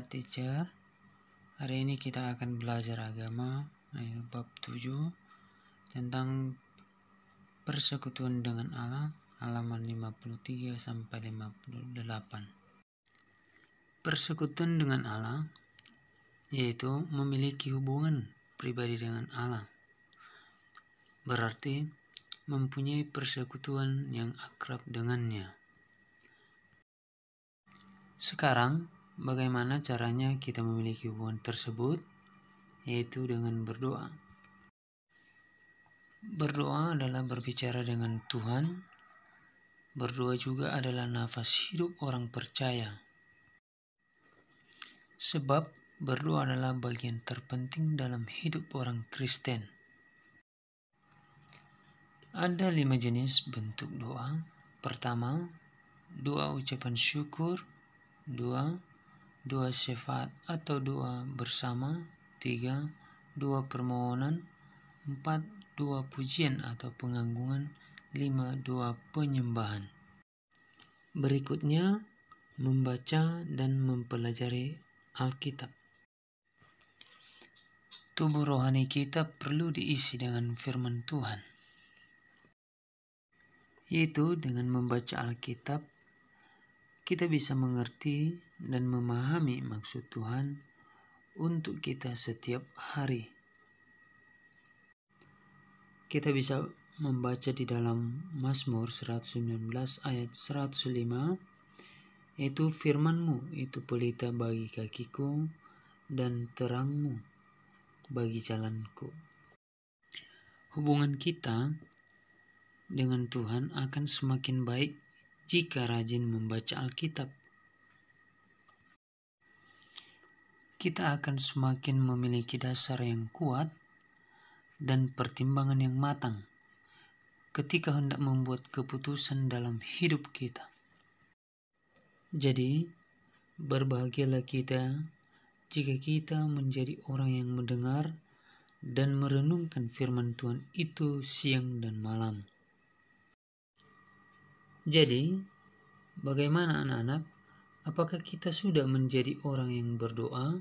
Sahabat teacher, hari ini kita akan belajar agama, yaitu bab 7 tentang persekutuan dengan Allah, halaman 53 sampai 58. Persekutuan dengan Allah yaitu memiliki hubungan pribadi dengan Allah. Berarti mempunyai persekutuan yang akrab dengannya. Sekarang, bagaimana caranya kita memiliki hubungan tersebut? Yaitu dengan berdoa. Berdoa adalah berbicara dengan Tuhan. Berdoa juga adalah nafas hidup orang percaya. Sebab berdoa adalah bagian terpenting dalam hidup orang Kristen. Ada 5 jenis bentuk doa. Pertama, doa ucapan syukur. 2. Doa syafaat atau doa bersama. 3. Doa permohonan. 4. Doa pujian atau pengagungan. 5. Doa penyembahan. Berikutnya, membaca dan mempelajari Alkitab. Tubuh rohani kita perlu diisi dengan firman Tuhan. Yaitu dengan membaca Alkitab, kita bisa mengerti dan memahami maksud Tuhan untuk kita setiap hari. Kita bisa membaca di dalam Mazmur 119 ayat 105, yaitu firman-Mu itu pelita bagi kakiku dan terang-Mu bagi jalanku. Hubungan kita dengan Tuhan akan semakin baik jika rajin membaca Alkitab. Kita akan semakin memiliki dasar yang kuat dan pertimbangan yang matang ketika hendak membuat keputusan dalam hidup kita. Jadi, berbahagialah kita jika kita menjadi orang yang mendengar dan merenungkan firman Tuhan itu siang dan malam. Jadi, bagaimana anak-anak? Apakah kita sudah menjadi orang yang berdoa?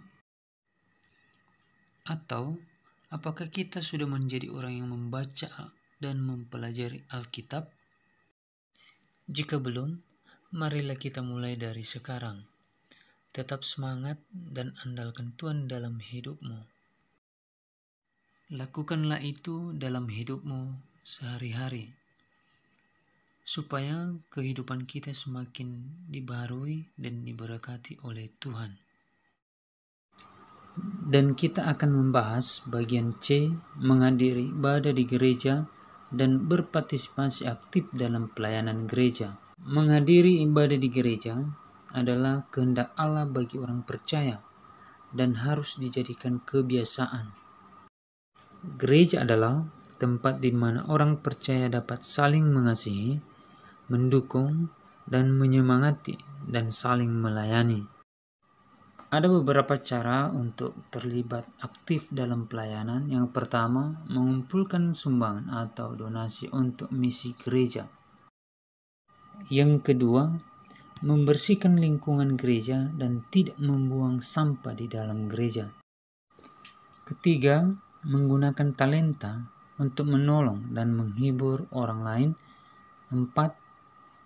Atau apakah kita sudah menjadi orang yang membaca dan mempelajari Alkitab? Jika belum, marilah kita mulai dari sekarang. Tetap semangat dan andalkan Tuhan dalam hidupmu. Lakukanlah itu dalam hidupmu sehari-hari, supaya kehidupan kita semakin dibaharui dan diberkati oleh Tuhan. Dan kita akan membahas bagian C, menghadiri ibadah di gereja dan berpartisipasi aktif dalam pelayanan gereja. Menghadiri ibadah di gereja adalah kehendak Allah bagi orang percaya dan harus dijadikan kebiasaan. Gereja adalah tempat di mana orang percaya dapat saling mengasihi, mendukung, dan menyemangati dan saling melayani. Ada beberapa cara untuk terlibat aktif dalam pelayanan. Yang pertama, mengumpulkan sumbangan atau donasi untuk misi gereja. Yang kedua, membersihkan lingkungan gereja dan tidak membuang sampah di dalam gereja. Ketiga, menggunakan talenta untuk menolong dan menghibur orang lain. 4.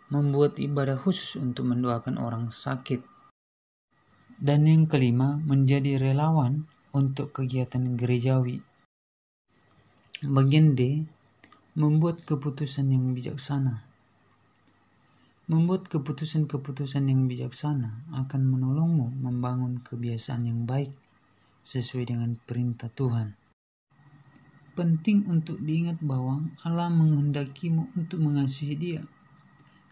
Membuat ibadah khusus untuk mendoakan orang sakit. Dan yang kelima, menjadi relawan untuk kegiatan gerejawi. Bagian D, membuat keputusan yang bijaksana. Membuat keputusan-keputusan yang bijaksana akan menolongmu membangun kebiasaan yang baik sesuai dengan perintah Tuhan. Penting untuk diingat bahwa Allah menghendakimu untuk mengasihi Dia.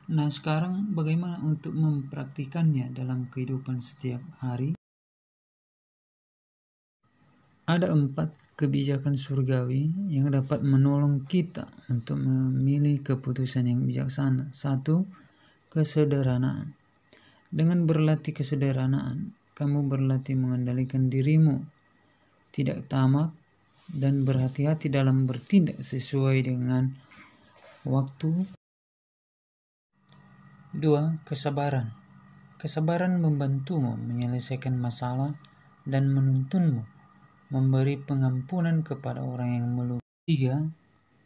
Nah, sekarang bagaimana untuk mempraktikannya dalam kehidupan setiap hari? Ada 4 kebijakan surgawi yang dapat menolong kita untuk memilih keputusan yang bijaksana. 1. Kesederhanaan. Dengan berlatih kesederhanaan, kamu berlatih mengendalikan dirimu, tidak tamak, dan berhati-hati dalam bertindak sesuai dengan waktu. 2. Kesabaran. Kesabaran membantumu menyelesaikan masalah dan menuntunmu memberi pengampunan kepada orang yang melukai. 3.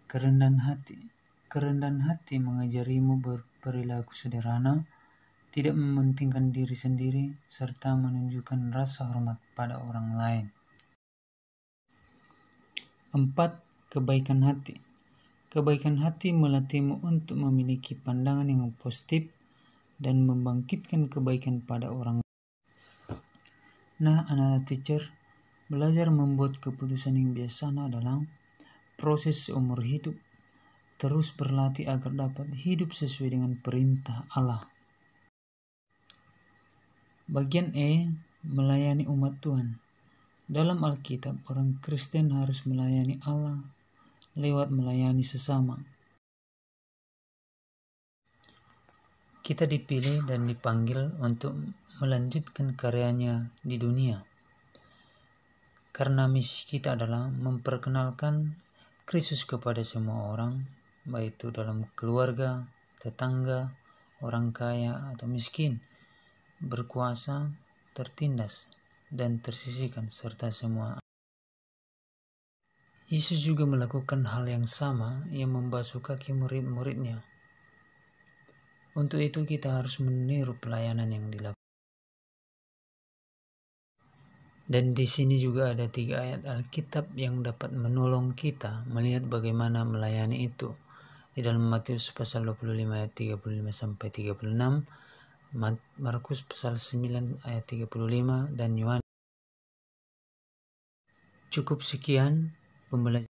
Kerendahan hati. Kerendahan hati mengajarimu berperilaku sederhana, tidak mementingkan diri sendiri, serta menunjukkan rasa hormat pada orang lain. 4. Kebaikan hati. Kebaikan hati melatihmu untuk memiliki pandangan yang positif dan membangkitkan kebaikan pada orang lain. Nah, anak-anak teacher, belajar membuat keputusan yang bijaksana adalah proses seumur hidup. Terus berlatih agar dapat hidup sesuai dengan perintah Allah. Bagian E, melayani umat Tuhan. Dalam Alkitab, orang Kristen harus melayani Allah lewat melayani sesama. Kita dipilih dan dipanggil untuk melanjutkan karyanya di dunia. Karena misi kita adalah memperkenalkan Kristus kepada semua orang, baik itu dalam keluarga, tetangga, orang kaya atau miskin, berkuasa, tertindas, dan tersisihkan, serta semua. Yesus juga melakukan hal yang sama, yang membasuh kaki murid-muridnya. Untuk itu kita harus meniru pelayanan yang dilakukan. Dan di sini juga ada 3 ayat Alkitab yang dapat menolong kita melihat bagaimana melayani itu. Di dalam Matius pasal 25 ayat 35 sampai 36, Markus pasal 9 ayat 35, dan Yohanes. Cukup sekian pembelajaran.